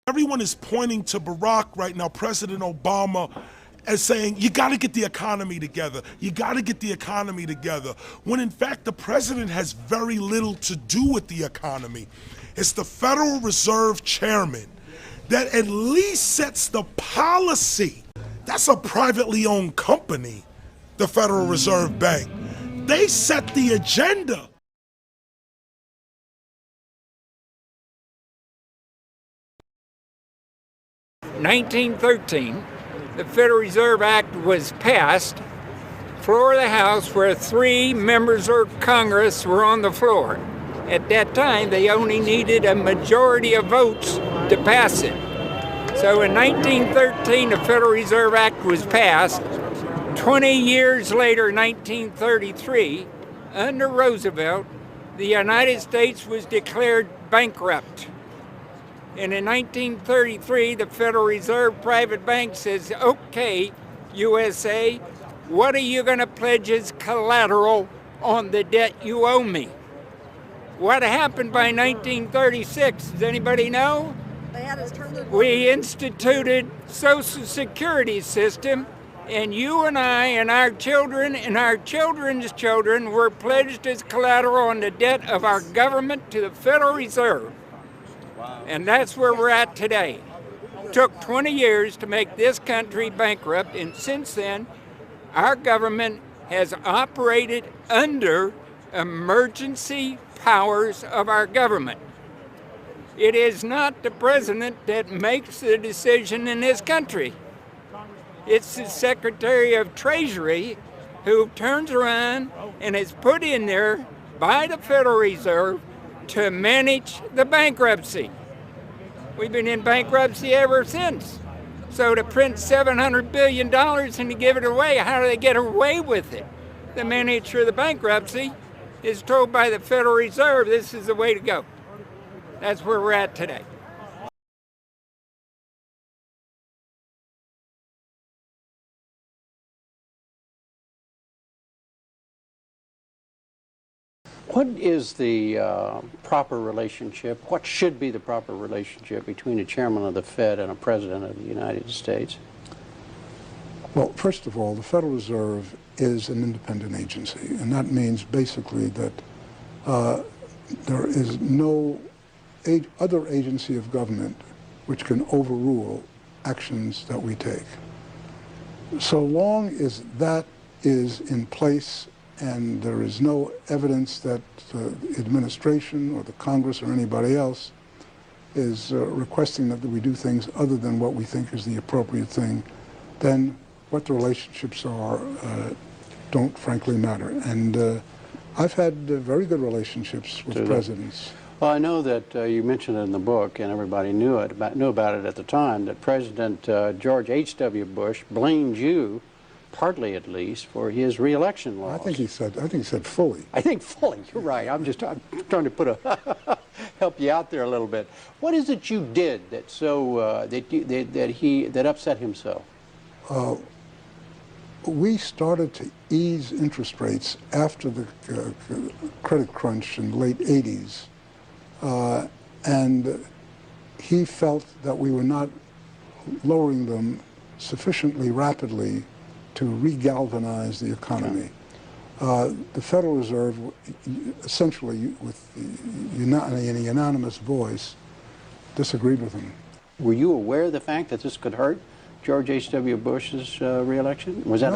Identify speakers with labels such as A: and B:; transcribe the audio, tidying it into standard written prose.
A: Everyone is pointing to Barack right now, President Obama, as saying, you got to get the economy together. You got to get the economy together. When in fact, the president has very little to do with the economy. It's the Federal Reserve chairman that at least sets the policy. That's a privately owned company, the Federal Reserve Bank. They set the agenda.
B: In 1913, the Federal Reserve Act was passed, floor of the House, where 3 members of Congress were on the floor. At that time, they only needed a majority of votes to pass it. So in 1913, the Federal Reserve Act was passed. 20 years later, 1933, under Roosevelt, the United States was declared bankrupt. And in 1933, the Federal Reserve private bank says, okay, USA, what are you going to pledge as collateral on the debt you owe me? What happened by 1936? Does anybody know? We instituted Social Security system, and you and I and our children and our children's children were pledged as collateral on the debt of our government to the Federal Reserve. And that's where we're at today. It took 20 years to make this country bankrupt, and since then, our government has operated under emergency powers of our government. It is not the president that makes the decision in this country. It's the Secretary of Treasury who turns around and is put in there by the Federal Reserve to manage the bankruptcy. We've been in bankruptcy ever since. So to print $700 billion and to give it away, how do they get away with it? The manager of the bankruptcy is told by the Federal Reserve this is the way to go. That's where we're at today.
C: What is the proper relationship, what should be the proper relationship between a chairman of the Fed and a president of the United States?
D: Well, first of all, the Federal Reserve is an independent agency, and that means basically that there is no other agency of government which can overrule actions that we take. So long as that is in place and there is no evidence that the administration or the Congress or anybody else is requesting that we do things other than what we think is the appropriate thing, then what the relationships are don't frankly matter. And I've had very good relationships with presidents.
C: Well, I know that you mentioned it in the book, and everybody knew about it at the time, that President George H.W. Bush blamed you, partly at least, for his re-election laws.
D: I think he said fully.
C: I think fully. You're right. I'm trying to put help you out there a little bit. What is it you did that that upset him so?
D: We started to ease interest rates after the credit crunch in the late 80s. And he felt that we were not lowering them sufficiently rapidly to re-galvanize the economy. The Federal Reserve, essentially in a unanimous voice, disagreed with him.
C: Were you aware of the fact that this could hurt George H.W. Bush's re-election? Was that